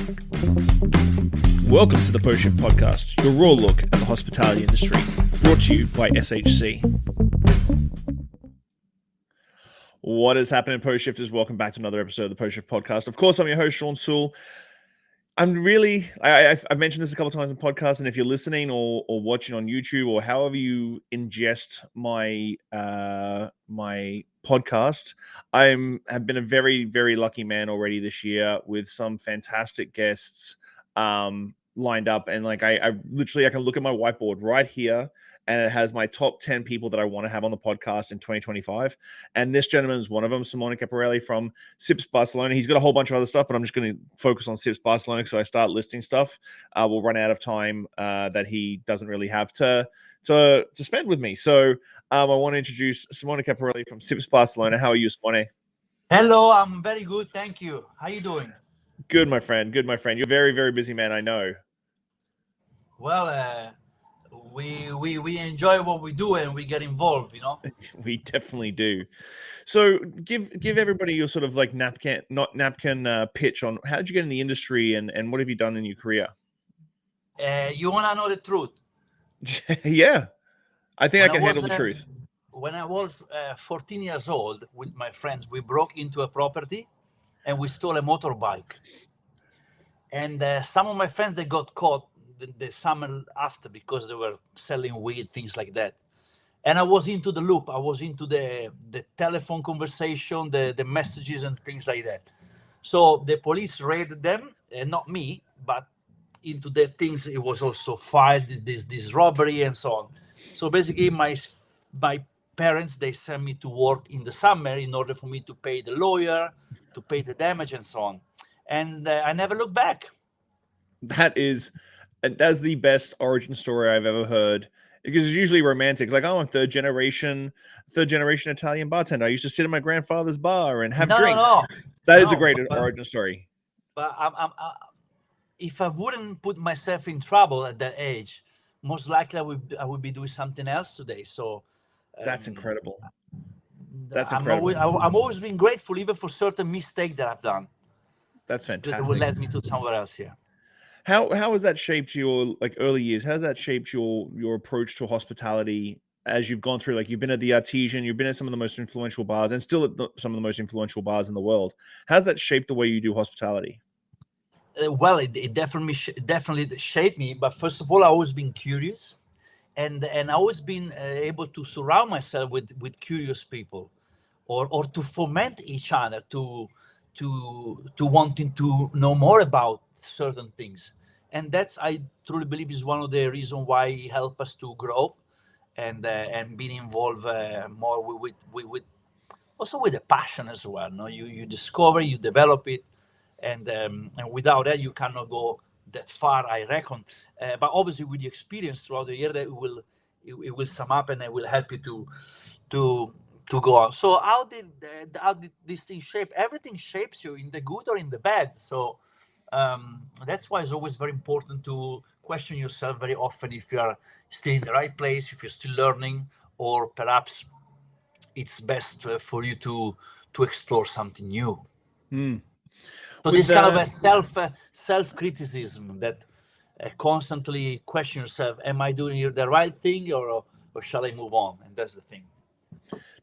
Welcome to the Post Shift Podcast, your raw look at the hospitality industry, brought to you by SHC. What is happening, Post Shifters? Welcome back to another episode of the Post Shift Podcast. Of course, I'm your host, Shawn Soole. I've mentioned this a couple of times in podcasts, and if you're listening or watching on YouTube or however you ingest my my podcast, have been a very, very lucky man already this year with some fantastic guests lined up. And like I literally, I can look at my whiteboard right here, and it has my top 10 people that I want to have on the podcast in 2025. And this gentleman is one of them, Simone Caporale from SIPS Barcelona. He's got a whole bunch of other stuff, but I'm just going to focus on SIPS Barcelona. So I start listing stuff. We'll run out of time that he doesn't really have to spend with me. So I want to introduce Simone Caporale from SIPS Barcelona. How are you, Simone? Hello, I'm very good. Thank you. How are you doing? Good, my friend. Good, my friend. You're a very, very busy man, I know. Well, we enjoy what we do and we get involved, you know. We definitely do. So give everybody your sort of like napkin pitch on how did you get in the industry and what have you done in your career? You want to know the truth? Yeah, I think I can handle the truth. When I was 14 years old with my friends, we broke into a property and we stole a motorbike. And some of my friends, they got caught the summer after because they were selling weed, things like that. And I was into the loop. I was into the telephone conversation, the messages and things like that. So the police raided them, and not me, but into the things. It was also filed this robbery and so on. So basically, my parents, they sent me to work in the summer in order for me to pay the lawyer, to pay the damage and so on. And I never looked back. That's the best origin story I've ever heard, because it's usually romantic. Like, I'm a third generation Italian bartender. I used to sit in my grandfather's bar and have drinks. That is a great origin story. But if I wouldn't put myself in trouble at that age, most likely I would be doing something else today. So that's incredible. I've always been grateful, even for certain mistakes that I've done. That's fantastic. That will lead me to somewhere else here. How has that shaped your like early years? How has that shaped your approach to hospitality as you've gone through? Like, you've been at the Artesian, you've been at some of the most influential bars, and still at some of the most influential bars in the world. How's that shaped the way you do hospitality? Well, it definitely shaped me. But first of all, I've always been curious, and I always been able to surround myself with curious people, or to foment each other to wanting to know more about certain things. And that's, I truly believe, is one of the reasons why it helps us to grow and being involved more with also with a passion as well. No, you discover, you develop it, and without that you cannot go that far, I reckon. But obviously with the experience throughout the year, that it will sum up and it will help you to go on. So how did this thing shape? Everything shapes you, in the good or in the bad. So that's why it's always very important to question yourself very often if you are still in the right place, if you're still learning, or perhaps it's best for you to explore something new. So this kind of a self-criticism that constantly question yourself: am I doing the right thing, or shall I move on? And that's the thing.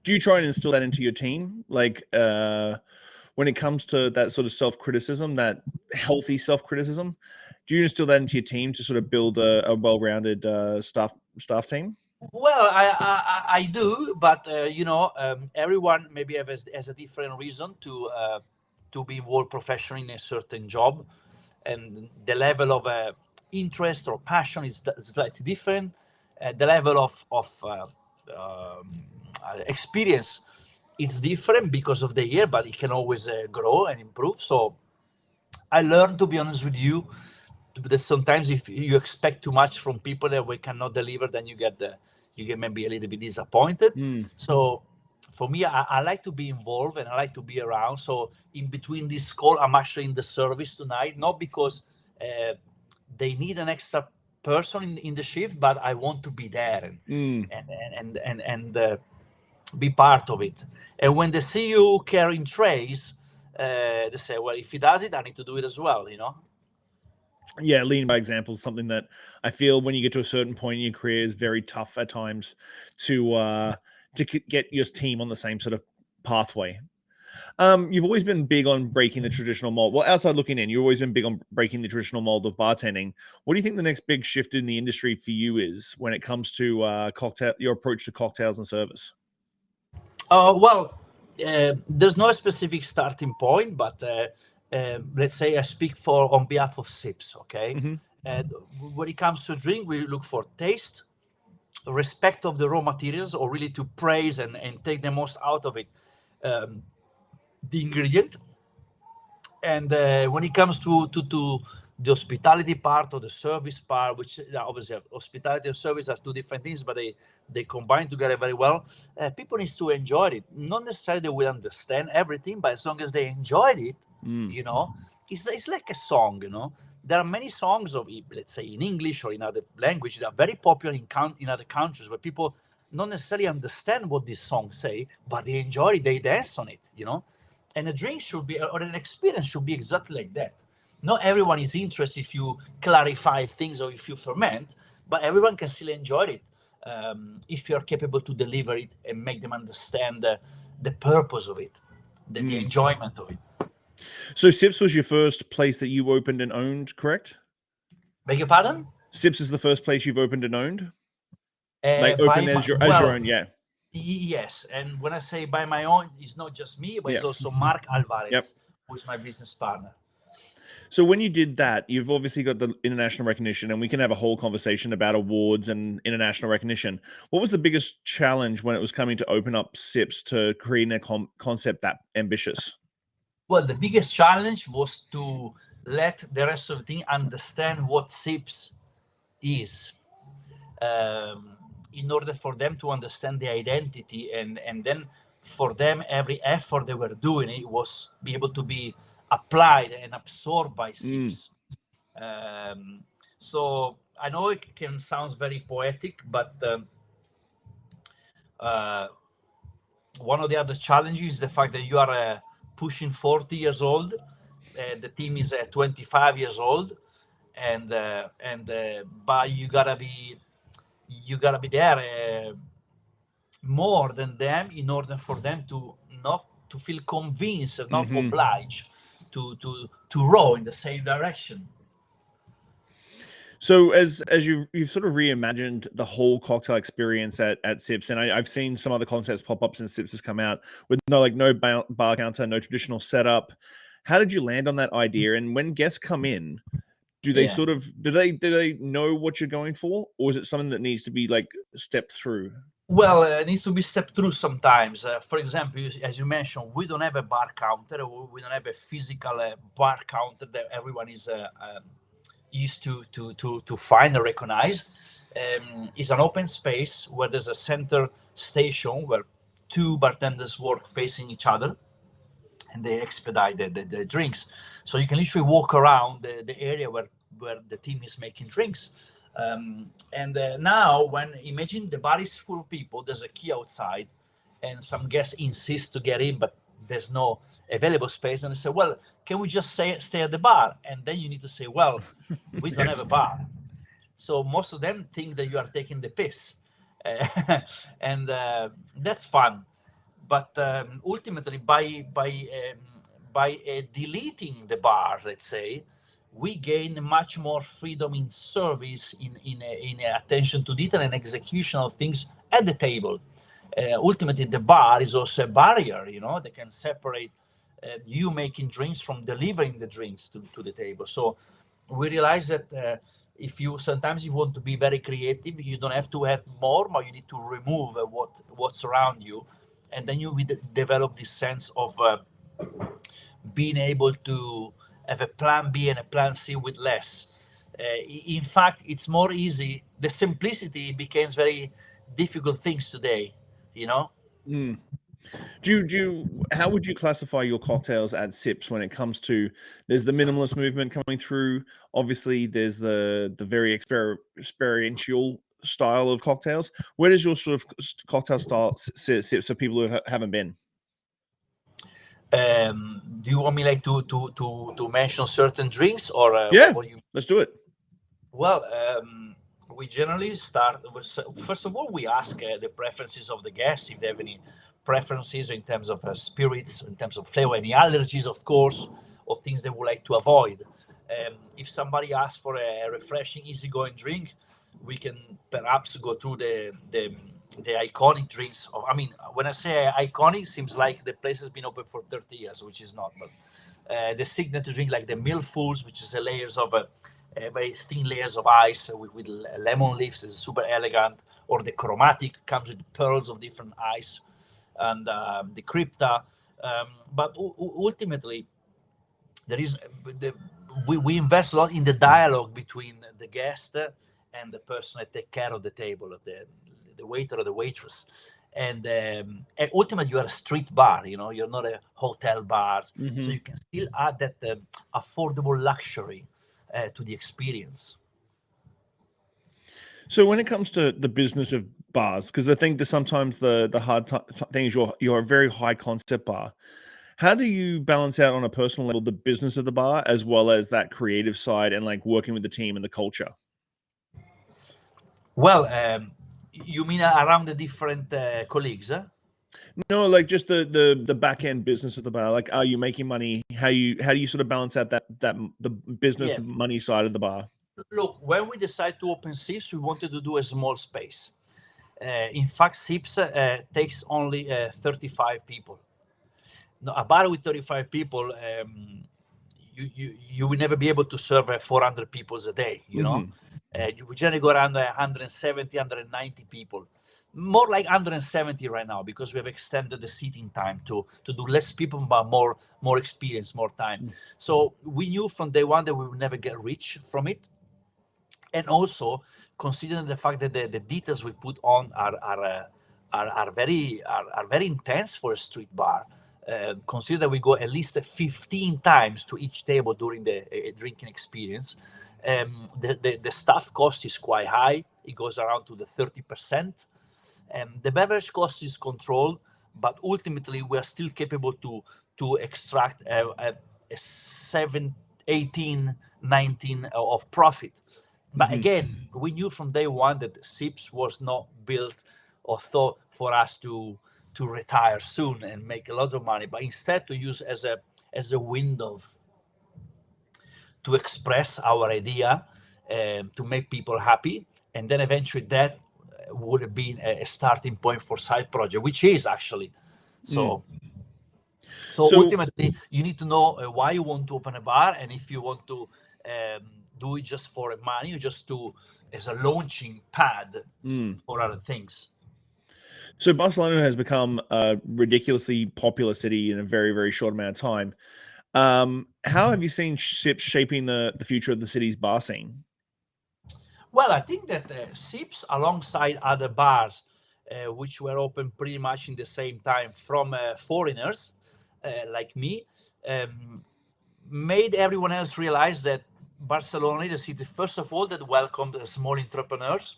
Do you try and instill that into your team? Like, when it comes to that sort of self-criticism, that healthy self-criticism, do you instill that into your team to sort of build a well-rounded staff team? Well, I do, but everyone maybe has a different reason to be involved professionally in a certain job, and the level of interest or passion is slightly different. The level of experience, it's different because of the year, but it can always grow and improve. So I learned, to be honest with you, that sometimes if you expect too much from people that we cannot deliver, then you get maybe a little bit disappointed. So for me, I like to be involved and I like to be around. So in between this call, I'm actually in the service tonight, not because they need an extra person in the shift, but I want to be there and be part of it. And when they see you carrying trays, they say, well, if he does it, I need to do it as well, you know? Yeah, leading by example is something that I feel when you get to a certain point in your career is very tough at times to get your team on the same sort of pathway. You've always been big on breaking the traditional mold. Well, outside looking in, you've always been big on breaking the traditional mold of bartending. What do you think the next big shift in the industry for you is when it comes to your approach to cocktails and service? Well, there's no specific starting point, but let's say I speak for on behalf of SIPS. Okay, Mm-hmm. and when it comes to drink, we look for taste, respect of the raw materials, or really to praise and take the most out of it, um, the ingredient. And when it comes to the hospitality part or the service part, which obviously hospitality and service are two different things, but they combine together very well. People need to enjoy it. Not necessarily they will understand everything, but as long as they enjoyed it, you know, it's like a song. You know, there are many songs of, let's say, in English or in other language that are very popular in other countries where people not necessarily understand what these songs say, but they enjoy it, they dance on it. You know, and a drink should be, or an experience should be exactly like that. Not everyone is interested if you clarify things or if you ferment, but everyone can still enjoy it if you're capable to deliver it and make them understand the purpose of it, the enjoyment of it. So Sips was your first place that you opened and owned, correct? Beg your pardon? Sips is the first place you've opened and owned? Like By open my, as your well, own, yeah. yes, and when I say by my own, it's not just me, but it's Yeah. also Mark Yep. Alvarez, who's my business partner. So when you did that, you've obviously got the international recognition, and we can have a whole conversation about awards and international recognition. What was the biggest challenge when it was coming to open up SIPS to creating a concept that ambitious? Well, the biggest challenge was to let the rest of the team understand what SIPS is, in order for them to understand the identity, and then for them every effort they were doing it was be able to be applied and absorbed by SIPS. So I know it can sound very poetic, but one of the other challenges is the fact that you are pushing 40 years old. The team is 25 years old, and but you gotta be there more than them in order for them to not to feel convinced and not obliged to row in the same direction. So as you've sort of reimagined the whole cocktail experience at Sips, and I've seen some other concepts pop up since Sips has come out with no bar counter, no traditional setup. How did you land on that idea? And when guests come in, do they Yeah. sort of do they know what you're going for, or is it something that needs to be like stepped through? Well, it needs to be stepped through sometimes. For example, as you mentioned, we don't have a bar counter. We don't have a physical bar counter that everyone is used to find or recognize. It's an open space where there's a center station where two bartenders work facing each other, and they expedite the drinks. So you can literally walk around the area where the team is making drinks. And now, when imagine the bar is full of people, there's a key outside, and some guests insist to get in, but there's no available space, and they say, "Well, can we just stay at the bar?" And then you need to say, "Well, we don't have a bar." So most of them think that you are taking the piss, and that's fun. But ultimately, by deleting the bar, let's say, we gain much more freedom in service, in attention to detail and execution of things at the table. Ultimately, the bar is also a barrier, you know, that can separate you making drinks from delivering the drinks to the table. So we realize that if you sometimes you want to be very creative, you don't have to add more, but you need to remove what's around you, and then you develop this sense of being able to have a plan B and a plan C with less. In fact, it's more easy. The simplicity becomes very difficult things today, you know. How would you classify your cocktails at Sips when it comes to there's the minimalist movement coming through? Obviously, there's the very experiential style of cocktails. Where does your sort of cocktail style sit for people who haven't been? Do you want me like to mention certain drinks, or Yeah, what you? let's do it. Well, we generally start with, first of all, we ask the preferences of the guests, if they have any preferences in terms of spirits, in terms of flavor, any allergies, of course, or things they would like to avoid. If somebody asks for a refreshing, easygoing drink, we can perhaps go through the iconic drinks. I mean, when I say iconic, seems like the place has been open for 30 years, which is not. But the signature drink, like the millfuls, which is the layers of very thin layers of ice with lemon leaves, is super elegant. Or the chromatic comes with pearls of different ice, and the crypta. But ultimately, there is we invest a lot in the dialogue between the guest and the person that take care of the table, the waiter or the waitress. And ultimately, you are a street bar. You're not a hotel bar, so you can still add that affordable luxury to the experience. So when it comes to the business of bars, because I think that sometimes the hard thing is you're a very high concept bar. How do you balance out on a personal level the business of the bar as well as that creative side and like working with the team and the culture? Well, you mean around the different colleagues? No, like just the back end business of the bar. Like, are you making money? How do you sort of balance out the business Yeah. money side of the bar? Look, when we decided to open SIPS, we wanted to do a small space. In fact, SIPS takes only 35 people. Now, a bar with 35 people, you will never be able to serve 400 people a day. You would generally go around 170, 190 people. More like 170 right now, because we have extended the seating time to do less people, but more experience, more time. So we knew from day one that we would never get rich from it. And also considering the fact that the details we put on are very intense for a street bar. Consider that we go at least 15 times to each table during the drinking experience. The staff cost is quite high. It goes around to the 30%. The beverage cost is controlled, but ultimately we are still capable to extract a 7, 18, 19 of profit. But again, we knew from day one that SIPS was not built or thought for us to retire soon and make a lot of money, but instead to use as a window to express our idea, to make people happy, and then eventually that would have been a starting point for side project, which is actually so. So So ultimately, you need to know why you want to open a bar, and if you want to do it just for money, or just to as a launching pad for other things. So Barcelona has become a ridiculously popular city in a very, very short amount of time. How have you seen SIPS shaping the future of the city's bar scene? Well, I think that SIPS, alongside other bars, which were open pretty much in the same time from foreigners like me, made everyone else realize that Barcelona is a city, first of all, that welcomed small entrepreneurs,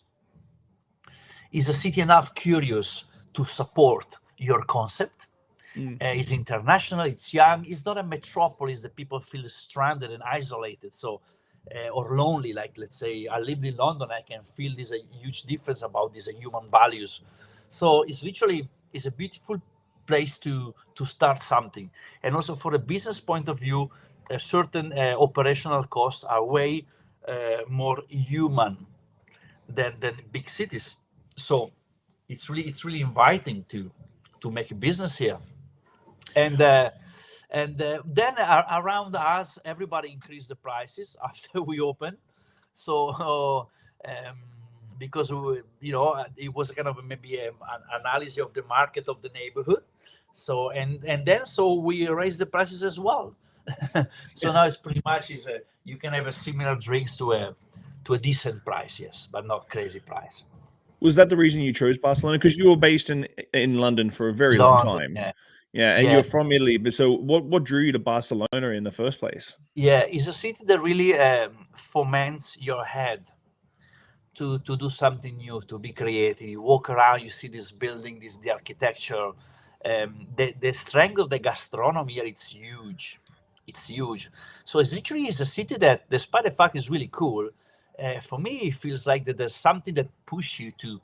is a city enough curious to support your concept. It's international, it's young, it's not a metropolis that people feel stranded and isolated. So, or lonely, like let's say I lived in London, I can feel there's a huge difference about these human values. So it's literally it's a beautiful place to start something. And also for a business point of view, certain operational costs are way more human than big cities. So it's really inviting to make a business here. And then around us, everybody increased the prices after we opened. So because it was kind of maybe an analysis of the market of the neighborhood. So so we raised the prices as well. So now it's pretty much you can have a similar drinks to a decent price, yes, but not crazy price. Was that the reason you chose Barcelona? Because you were based in London for a very long London, time. yeah, Yeah, and yeah. you're from Italy. But so what drew you to Barcelona in the first place? Yeah, it's a city that really foments your head to do something new, to be creative. You walk around, you see this building, the architecture, The strength of the gastronomy here, it's huge. It's huge. So it's literally is a city that, despite the fact it's really cool, for me it feels like that there's something that push you to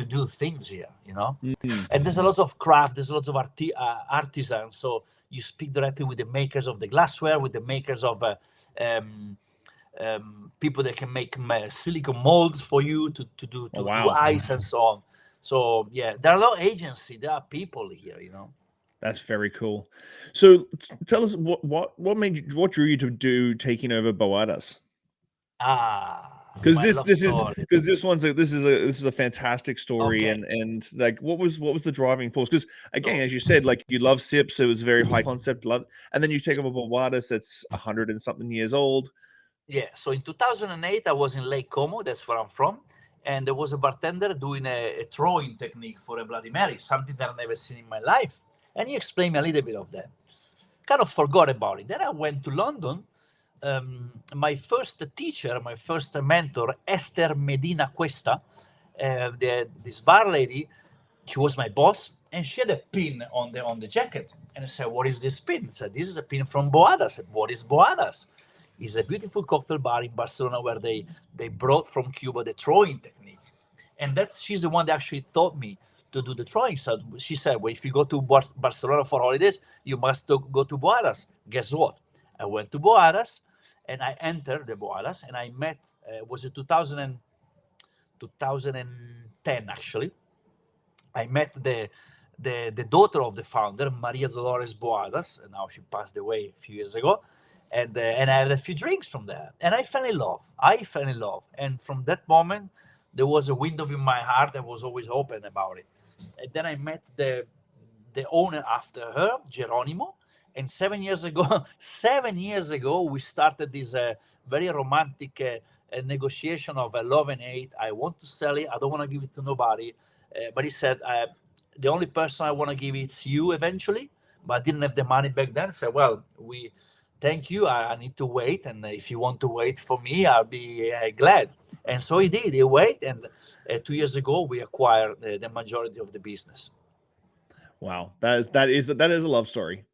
do things here, you know. Mm. And there's a lot of craft, there's lots of artisans. So you speak directly with the makers of the glassware, with the makers of um, people that can make silicone molds for you to do Oh, to do wow. ice and so on. So yeah, there are no agency, there are people here, you know. That's very cool. So tell us what made you, what drew you to do taking over Boadas? Because My love story. this is a fantastic story, Okay. and like what was the driving force? Because again, as you said, like you love SIPS, it was very high concept, love, and then you take over Boadas that's 100 and something years old. Yeah, so in 2008, I was in Lake Como, that's where I'm from, and there was a bartender doing a throwing technique for a Bloody Mary, something that I've never seen in my life. And he explained me a little bit of that. Kind of forgot about it. Then I went to London. My first teacher, my first mentor, Esther Medina Cuesta, this bar lady, she was my boss, and she had a pin on the jacket. And I said, "What is this pin?" I said, "This is a pin from Boadas." I said, "What is Boadas?" It's a beautiful cocktail bar in Barcelona where they brought from Cuba the throwing technique, and she's the one that actually taught me to do the throwing. So she said, "Well, if you go to Barcelona for holidays, you must go to Boadas." Guess what? I went to Boadas, and I entered the Boadas, and I met was it 2010 actually. I met the daughter of the founder, Maria Dolores Boadas, and now she passed away a few years ago. And I had a few drinks from there, and I fell in love. And from that moment, there was a window in my heart that was always open about it. And then I met the owner after her, Geronimo. And 7 years ago, 7 years ago, we started this very romantic negotiation of love and hate. I want to sell it. I don't want to give it to nobody. But he said, the only person I want to give it's you eventually. But I didn't have the money back then. So, well, thank you. I need to wait. And if you want to wait for me, I'll be glad. And so he did. He waited. And 2 years ago, we acquired the majority of the business. Wow, that is a love story.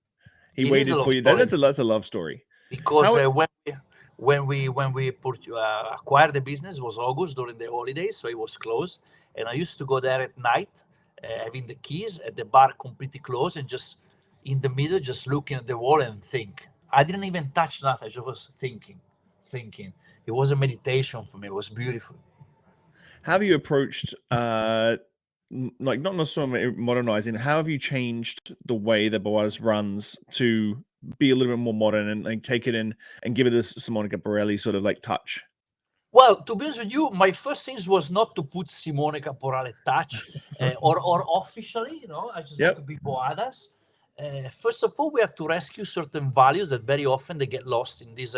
He It is a waited love for you. story That's a love story. because How when we acquired the business, it was August during the holidays, so it was closed. And I used to go there at night, having the keys at the bar completely closed, and just in the middle, just looking at the wall and think. I didn't even touch nothing. I just was thinking. It was a meditation for me. It was beautiful. have you approached like not necessarily modernizing? How have you changed the way that Boaz runs to be a little bit more modern and like take it in and give it this Simone Caporale sort of like touch? Well, to be honest with you, my first things was not to put Simone Caporale touch or officially, I just want to Yep. be Boadas. First of all, we have to rescue certain values that very often they get lost in these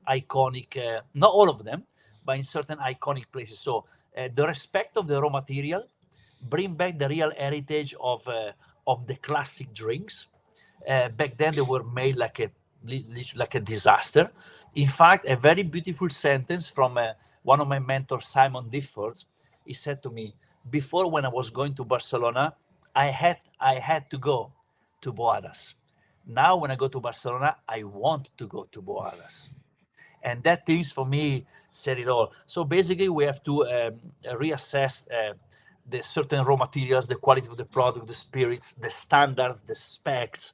iconic, not all of them, but in certain iconic places. So the respect of the raw material, bring back the real heritage of the classic drinks. Back then, they were made like a disaster. In fact, a very beautiful sentence from one of my mentors, Simon Difford. He said to me, before when I was going to Barcelona, I had to go to Boadas. Now when I go to Barcelona, I want to go to Boadas. And that things for me said it all. So basically, we have to reassess the certain raw materials, the quality of the product, the spirits, the standards, the specs,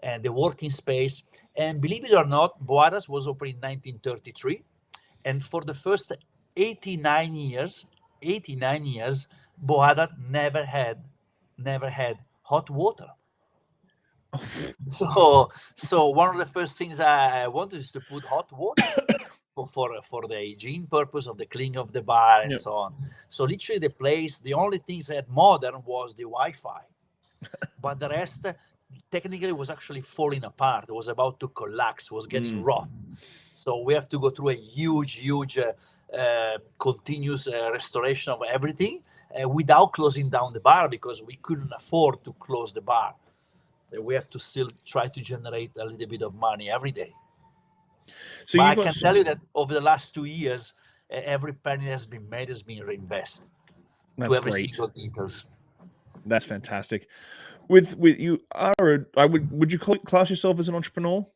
and the working space. And believe it or not, Boadas was opened in 1933, and for the first 89 years, Boadas never had hot water. So one of the first things I wanted is to put hot water for the hygiene purpose of the cleaning of the bar and Yep. so on. So literally the place, the only things that had modern was the Wi-Fi, but the rest technically was actually falling apart. It was about to collapse. Was getting rough. So we have to go through a huge continuous restoration of everything without closing down the bar, because we couldn't afford to close the bar. We have to still try to generate a little bit of money every day. So But you've I got can tell you that over the last 2 years, every penny has been made has been reinvested to that's every great. single details. That's fantastic. with you are would you class yourself as an entrepreneur?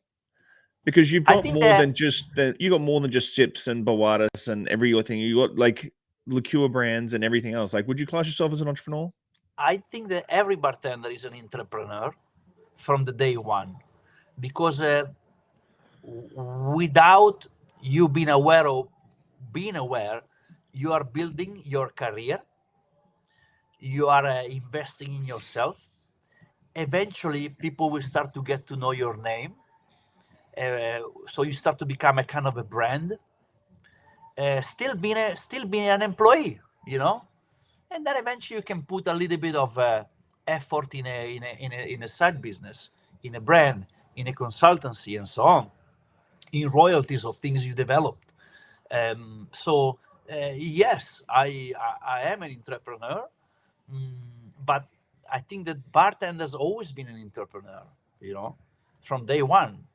Because you've I got think more that than just SIPS and Boadas and every other thing. You got like liqueur brands and everything else. Like, would you class yourself as an entrepreneur? every bartender is an entrepreneur from the day one, because without you being aware, you are building your career, you are investing in yourself. Eventually, people will start to get to know your name, so you start to become a kind of a brand. Still being an employee, and then eventually you can put a little bit of effort in a side business, in a brand, in a consultancy, and so on, in royalties of things you developed. So yes, I am an entrepreneur, but I think that bartender's always been an entrepreneur, from day one.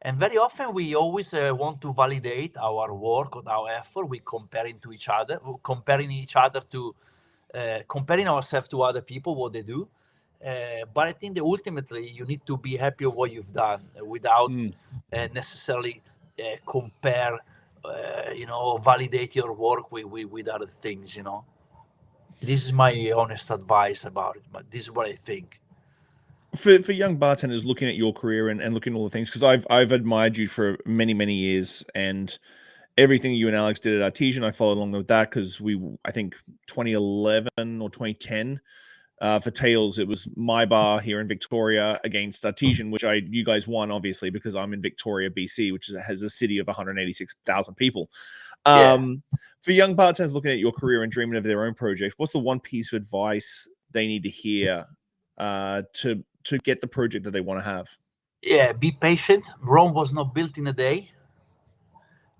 And very often we always want to validate our work or our effort. We comparing to each other, comparing ourselves to other people, what they do. But I think that ultimately you need to be happy with what you've done without necessarily compare, validate your work with other things. This is my honest advice about it, but this is what I think. For young bartenders looking at your career and looking at all the things, because I've admired you for many years, and everything you and Alex did at Artesian, I followed along with that because I think 2011 or 2010 for Tails, it was my bar here in Victoria against Artesian, which you guys won obviously because I'm in Victoria, BC, which has a city of 186,000 people. Yeah. For young bartenders looking at your career and dreaming of their own project, what's the one piece of advice they need to hear to get the project that they want to have? Yeah, be patient. Rome was not built in a day.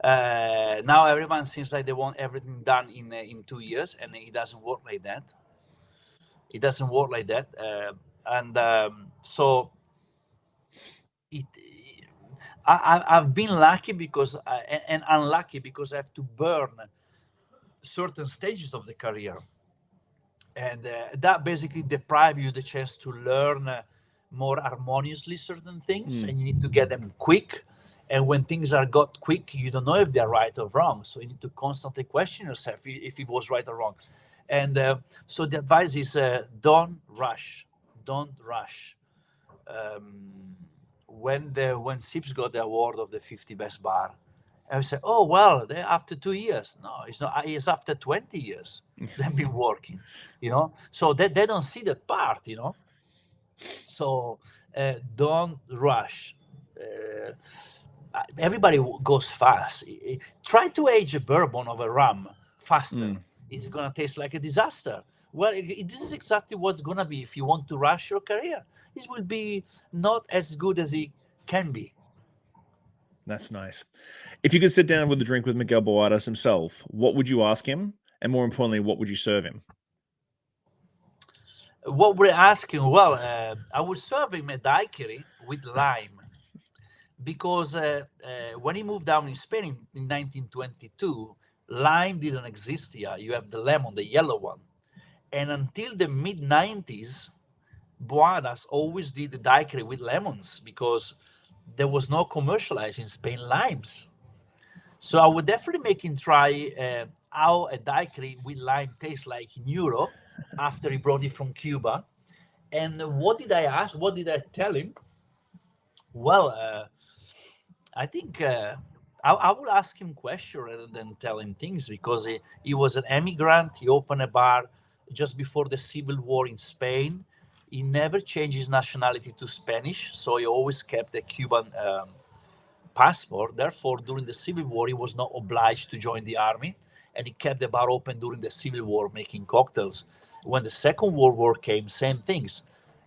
Now everyone seems like they want everything done in 2 years, and it doesn't work like that. It doesn't work like that, and so it. I've been lucky because and unlucky because I have to burn certain stages of the career, and that basically deprive you the chance to learn more harmoniously certain things, and you need to get them quick. And when things are got quick, you don't know if they're right or wrong, so you need to constantly question yourself if it was right or wrong. And so the advice is don't rush. When SIPS got the award of the 50 best bar, I would say, oh, well, they after 2 years. No, it's not. It's after 20 years they've been working, So they don't see that part, So don't rush. Everybody goes fast. Try to age a bourbon of a rum faster. It's going to taste like a disaster. Well, this is exactly what's going to be if you want to rush your career. This will be not as good as it can be. That's nice. If you could sit down with a drink with Miguel Boadas himself, what would you ask him? And more importantly, what would you serve him? What we're asking, well, I would serve him a daiquiri with lime, because when he moved down in Spain in 1922, lime didn't exist here. You have the lemon, the yellow one. And until the mid 90s, Boadas always did the daiquiri with lemons because there was no commercialized in Spain limes. So I would definitely make him try how a daiquiri with lime tastes like in Europe after he brought it from Cuba. And what did I ask? What did I tell him? Well, I think I will ask him questions rather than tell him things, because he was an immigrant. He opened a bar just before the Civil War in Spain. He never changed his nationality to Spanish, so he always kept a Cuban passport. Therefore, during the Civil War, he was not obliged to join the army, and he kept the bar open during the Civil War, making cocktails. When the Second World War came, same things.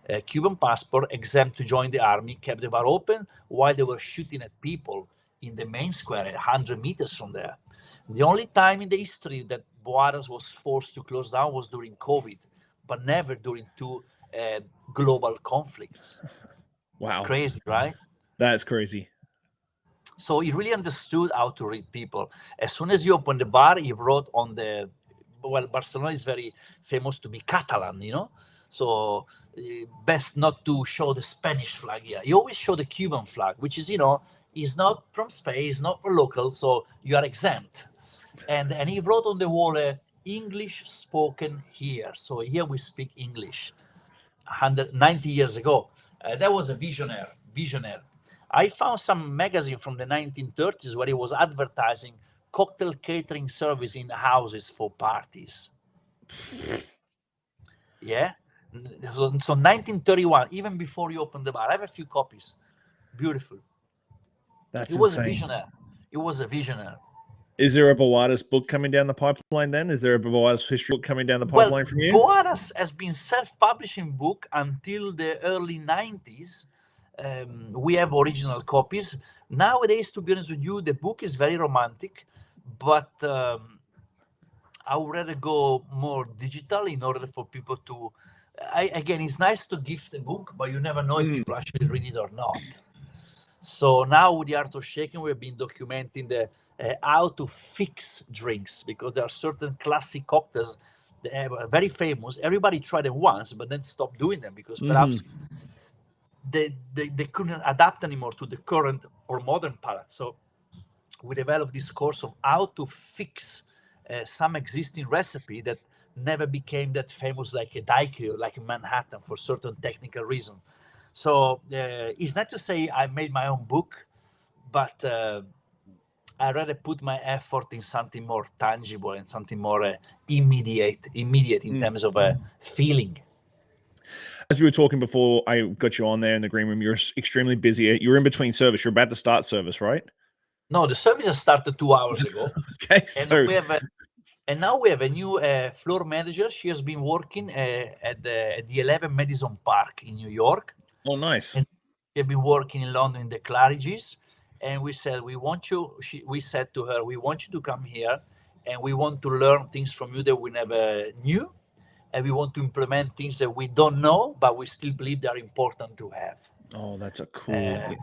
A Cuban passport, exempt to join the army, kept the bar open while they were shooting at people in the main square, 100 meters from there. The only time in the history that Boadas was forced to close down was during COVID, but never during two global conflicts. Wow. Crazy, right? That's crazy. So he really understood how to read people. As soon as he opened the bar, he wrote on the, well, Barcelona is very famous to be Catalan, So best not to show the Spanish flag here. You always show the Cuban flag, which is, is not from Spain, it's not for local, so you are exempt. And he wrote on the wall, English spoken here. So here we speak English. 190 years ago. That was a visionary. I found some magazine from the 1930s where he was advertising cocktail catering service in houses for parties. Yeah. So 1931, even before you opened the bar. I have a few copies. Beautiful. That's He was insane. a visionary. He was a visionary. Is there a Boadas book coming down the pipeline then? Is there a Boadas history book coming down the pipeline from you? Boadas has been self-publishing book until the early 90s. We have original copies. Nowadays, to be honest with you, the book is very romantic, but I would rather go more digital in order for people to... again, it's nice to gift a book, but you never know if people actually read it or not. So now with the Art of Shaking, we've been documenting the how to fix drinks, because there are certain classic cocktails that are very famous. Everybody tried them once, but then stopped doing them because perhaps they couldn't adapt anymore to the current or modern palate. So we developed this course of how to fix some existing recipe that never became that famous, like a daiquiri or like a Manhattan, for certain technical reason. So it's not to say I made my own book, but I rather put my effort in something more tangible and something more immediate in terms of feeling. As we were talking before I got you on there in the green room, you're extremely busy. You're in between service. You're about to start service, right? No, the service has started 2 hours ago. Okay, and now we have a new floor manager. She has been working at the 11 Madison Park in New York. Oh, nice. And she has been working in London in the Claridge's. And we said, we said to her, we want you to come here and we want to learn things from you that we never knew. And we want to implement things that we don't know, but we still believe they are important to have. Oh, that's a cool...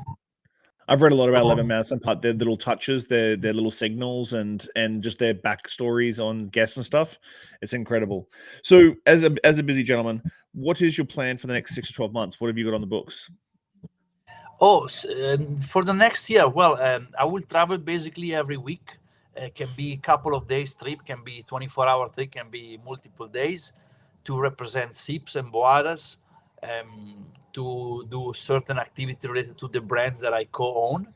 I've read a lot about 11 Madison Park, their little touches, their little signals, and just their backstories on guests and stuff. It's incredible. So, as a busy gentleman, what is your plan for the next 6 to 12 months? What have you got on the books? Oh, for the next year, well, I will travel basically every week. It can be a couple of days trip, can be 24-hour trip, can be multiple days, to represent SIPS and Boadas, to do certain activity related to the brands that I co-own,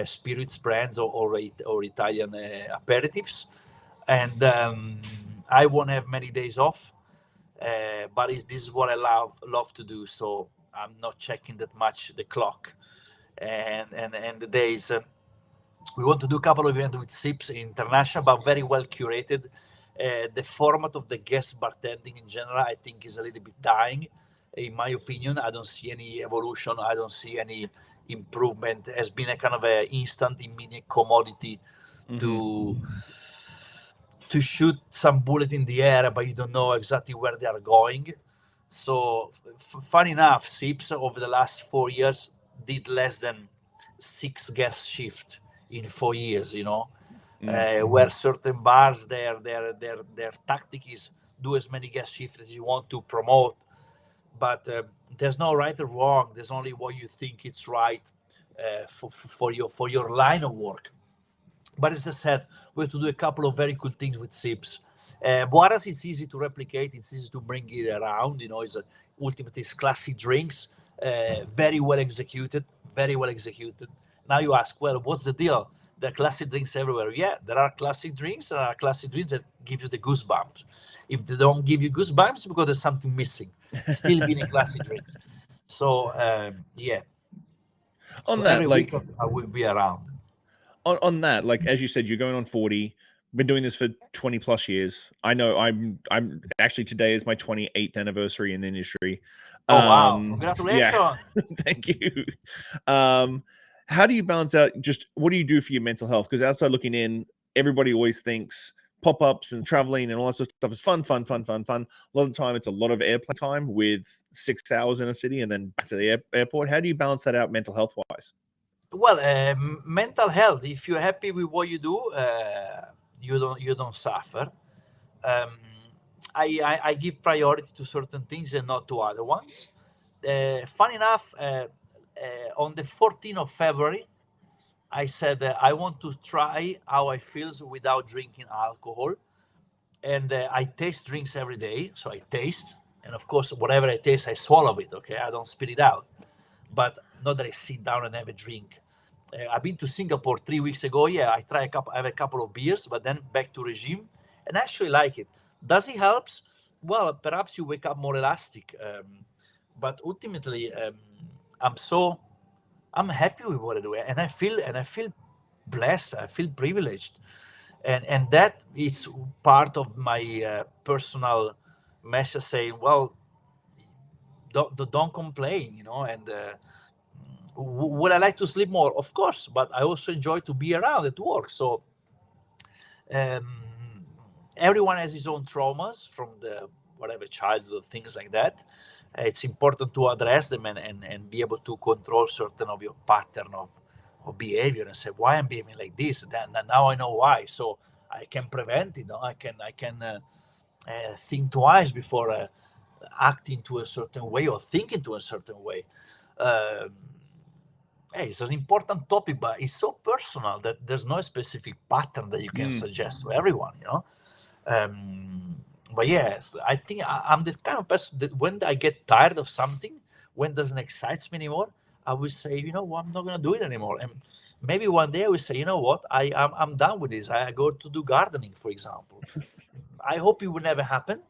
spirits brands or Italian aperitifs. And I won't have many days off, but this is what I love to do. So I'm not checking that much the clock and the days. We want to do a couple of events with SIPS International, but very well curated. The format of the guest bartending in general, I think, is a little bit dying. In my opinion, I don't see any evolution. I don't see any improvement. It has been a kind of an instant, immediate commodity to shoot some bullet in the air, but you don't know exactly where they are going. So, fun enough, SIPS over the last 4 years did less than 6 guest shifts in 4 years. Where certain bars, their tactic is do as many guest shifts as you want to promote, but there's no right or wrong. There's only what you think it's right for your line of work. But as I said, we have to do a couple of very cool things with SIPS. Boadas, it's easy to replicate. It's easy to bring it around. It's ultimately it's classic drinks, very well executed. Now you ask, well, what's the deal? There are classic drinks everywhere. Yeah, there are classic drinks. There are classic drinks that give you the goosebumps. If they don't give you goosebumps, it's because there's something missing. Still being a classic drinks. So yeah. On so that, every week I will be around. On that, like as you said, you're going on 40. Been doing this for 20 plus years. I know I'm actually today is my 28th anniversary in the industry. Oh wow! Congratulations. Yeah. Thank you. How do you balance out, just what do you do for your mental health? Because outside looking in, everybody always thinks pop-ups and traveling and all that sort of stuff is fun. A lot of the time it's a lot of airplane time with 6 hours in a city and then back to the airport. How do you balance that out mental health wise? Well, mental health, if you're happy with what you do, you don't suffer. I give priority to certain things and not to other ones. Fun enough, on the 14th of February, I said I want to try how I feels without drinking alcohol, and I taste drinks every day. So I taste, and of course, whatever I taste, I swallow it. Okay, I don't spit it out, but not that I sit down and have a drink. I've been to Singapore 3 weeks ago. Yeah, I have a couple of beers, but then back to regime, and I actually like it. Does it helps? Well, perhaps you wake up more elastic, but ultimately, I'm happy with what I do, and I feel blessed. I feel privileged, and that is part of my personal message, saying, well, don't complain, and would I like to sleep more? Of course, but I also enjoy to be around at work. So um, everyone has his own traumas from the whatever childhood, things like that. It's important to address them and be able to control certain of your pattern of behavior and say, why I'm behaving like this. Then now I know why, so I can prevent it. I can think twice before acting to a certain way or thinking to a certain way. Um, it's an important topic, but it's so personal that there's no specific pattern that you can suggest to everyone. But yes, I think I'm the kind of person that when I get tired of something, when it doesn't excite me anymore, I will say, what, I'm not gonna do it anymore. And maybe one day I will say, you know what, I'm done with this. I go to do gardening, for example. I hope it will never happen.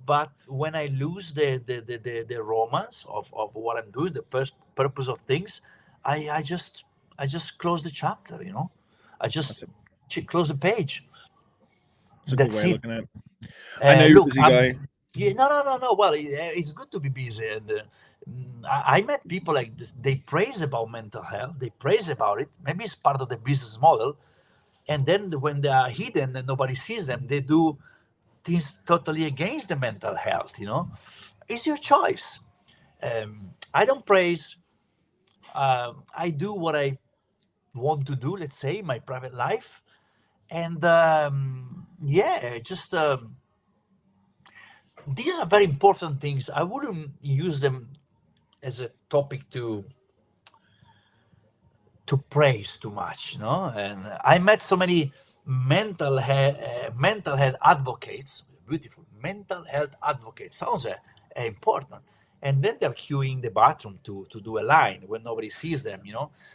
But when I lose the romance of what I'm doing, the purpose of things, I just close the chapter. I just close the page. It's a good way That's of it. looking at it. I know you're a Look, busy guy. yeah, no. Well, it's good to be busy, and I met people like this. They praise about mental health. They praise about it. Maybe it's part of the business model. And then when they are hidden and nobody sees them, they do things totally against the mental health. It's your choice. I don't praise. I do what I want to do. Let's say my private life, and yeah, just. These are very important things. I wouldn't use them as a topic to praise too much, And I met so many mental health advocates. Beautiful mental health advocates sounds important, and then they're queuing the bathroom to do a line when nobody sees them.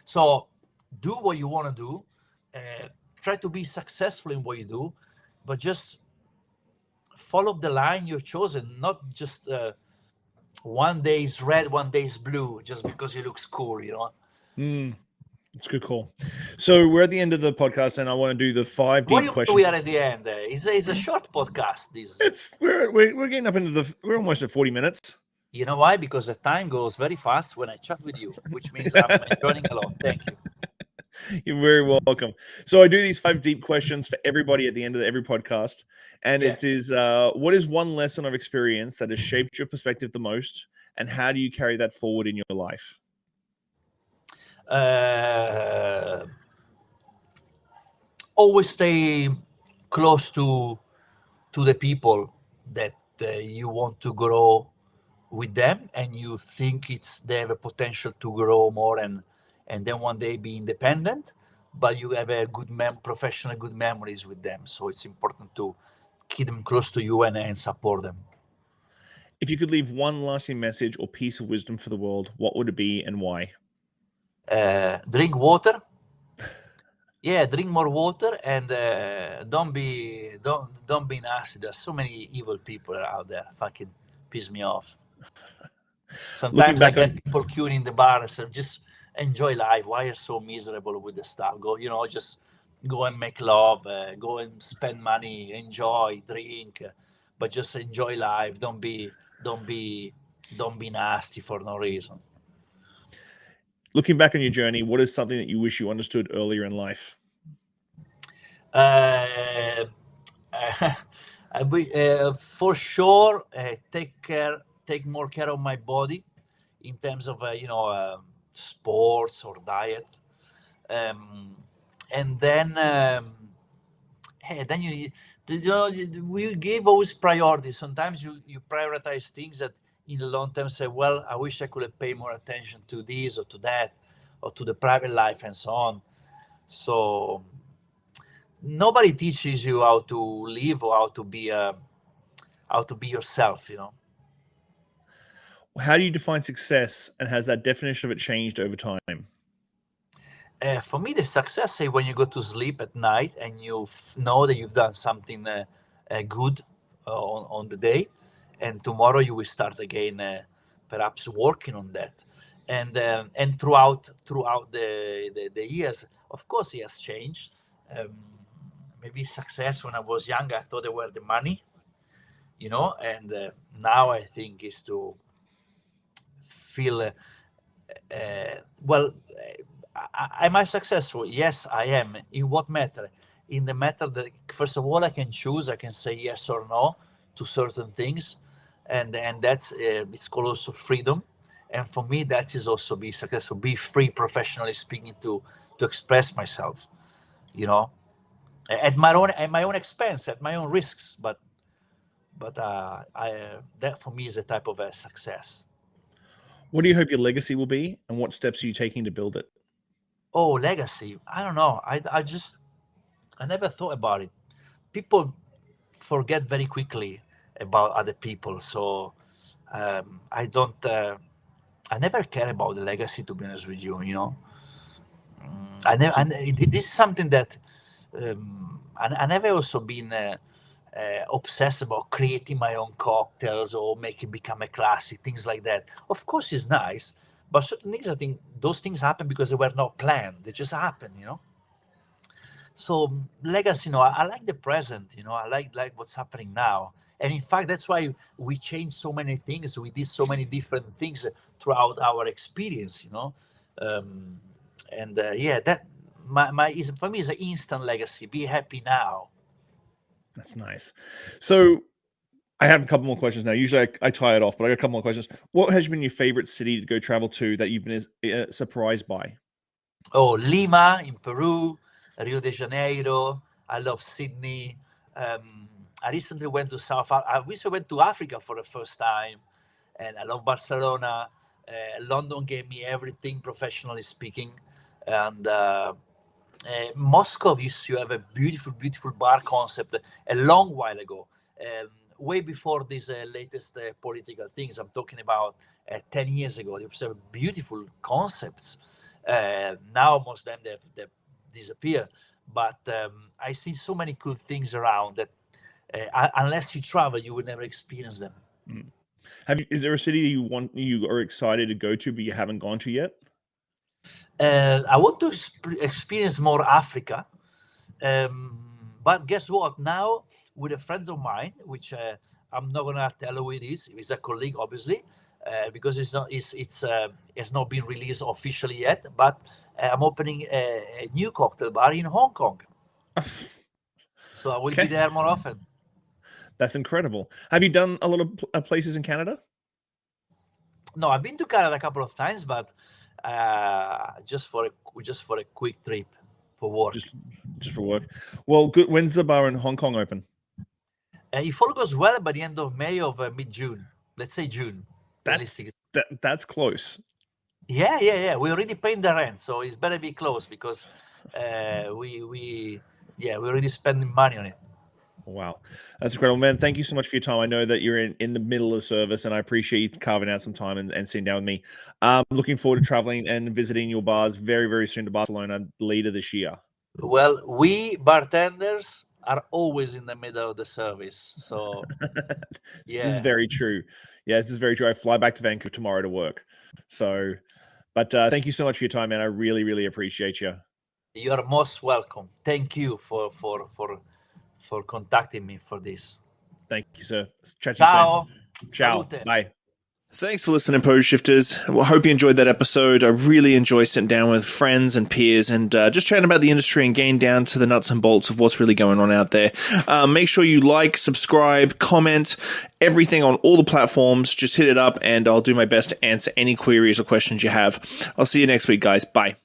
So do what you want to do. Try to be successful in what you do, but just follow the line you've chosen, not just. One day is red, one day is blue, just because it looks cool. It's a good call. So we're at the end of the podcast, and I want to do the 5 Why deep we questions. are at the end? It's a short podcast. We're getting up into we're almost at 40 minutes. You know why? Because the time goes very fast when I chat with you, which means I'm enjoying a lot. Thank you. You're very welcome. So I do these 5 deep questions for everybody at the end of every podcast, and Yeah. it is what is one lesson of experience that has shaped your perspective the most, and how do you carry that forward in your life? Always stay close to the people that you want to grow with them, and you think they have a potential to grow more, and then one day be independent, but you have a professional good memories with them. So it's important to keep them close to you and support them. If you could leave one lasting message or piece of wisdom for the world, what would it be and why? Drink water. Yeah, drink more water, and don't be nasty. There's so many evil people out there. Fucking piss me off. Looking Sometimes I back get on people queuing in the bar and say, just enjoy life. Why are you so miserable with the stuff? Just go and make love, go and spend money, enjoy, drink, but just enjoy life. Don't be, don't be nasty for no reason. looking back on your journey, what is something that you wish you understood earlier in life? Uh, for sure, take more care of my body in terms of sports or diet, and then hey, then we give always priority. Sometimes you prioritize things that in the long term say, well, I wish I could have paid more attention to this or to that, or to the private life and so on. So nobody teaches you how to live or how to be yourself, How do you define success, and has that definition of it changed over time? For me, the success is when you go to sleep at night and you know that you've done something good on the day, and tomorrow you will start again, perhaps working on that. And throughout the years, of course, it has changed. Maybe success when I was young, I thought they were the money, and now I think is to feel well. Am I successful? Yes, I am. In what matter? In the matter that, first of all, I can choose. I can say yes or no to certain things, and that's it's called also freedom. And for me, that is also be successful. Be free, professionally speaking, to express myself. At my own expense, at my own risks. But that for me is a type of a success. What do you hope your legacy will be, and what steps are you taking to build it? Oh, legacy. I don't know. I never thought about it. People forget very quickly about other people. So I don't. I never care about the legacy, to be honest with you. I never. This is something that I never also been obsessed about creating my own cocktails or making become a classic, things like that. Of course, it's nice. But certain things, I think those things happen because they were not planned. They just happen, So legacy, I like the present, I like what's happening now. And in fact, that's why we changed so many things. We did so many different things throughout our experience, that is for me is an instant legacy. Be happy now. That's nice. So I have a couple more questions now. Usually I tie it off, but I got a couple more questions. What has been your favorite city to go travel to that you've been surprised by? Oh, Lima in Peru, Rio de Janeiro. I love Sydney. I recently went to Africa for the first time, and I love Barcelona. London gave me everything, professionally speaking, and Moscow used to have a beautiful, beautiful bar concept a long while ago. Way before these latest political things. I'm talking about 10 years ago. There were beautiful concepts. Now most of them they've disappeared. But I see so many cool things around that unless you travel, you will never experience them. Is there a city you are excited to go to but you haven't gone to yet? I want to experience more Africa. But guess what? Now, with a friend of mine, which I'm not gonna tell who it is. He's a colleague, obviously, because it's not been released officially yet. But I'm opening a new cocktail bar in Hong Kong, so I will be there more often. That's incredible. Have you done a lot of places in Canada? No, I've been to Canada a couple of times, but just for a quick trip for work. Just for work. Well, good. When's the bar in Hong Kong open? If all goes well, by the end of May of mid-June, let's say June. That's close. Yeah. We already paid the rent, so it's better be close because we're already spending money on it. Wow, that's incredible, man. Thank you so much for your time. I know that you're in the middle of service, and I appreciate you carving out some time and sitting down with me. Looking forward to traveling and visiting your bars very, very soon to Barcelona later this year. Well, we bartenders are always in the middle of the service, so This is very true. Yeah, this is very true. I fly back to Vancouver tomorrow to work. So, but thank you so much for your time, man. I really, really appreciate you. You're most welcome. Thank you for contacting me for this. Thank you, sir. Chat to you soon. Ciao. Salute. Bye. Thanks for listening, Pose Shifters. Well, I hope you enjoyed that episode. I really enjoy sitting down with friends and peers and just chatting about the industry and getting down to the nuts and bolts of what's really going on out there. Make sure you like, subscribe, comment, everything on all the platforms. Just hit it up and I'll do my best to answer any queries or questions you have. I'll see you next week, guys. Bye.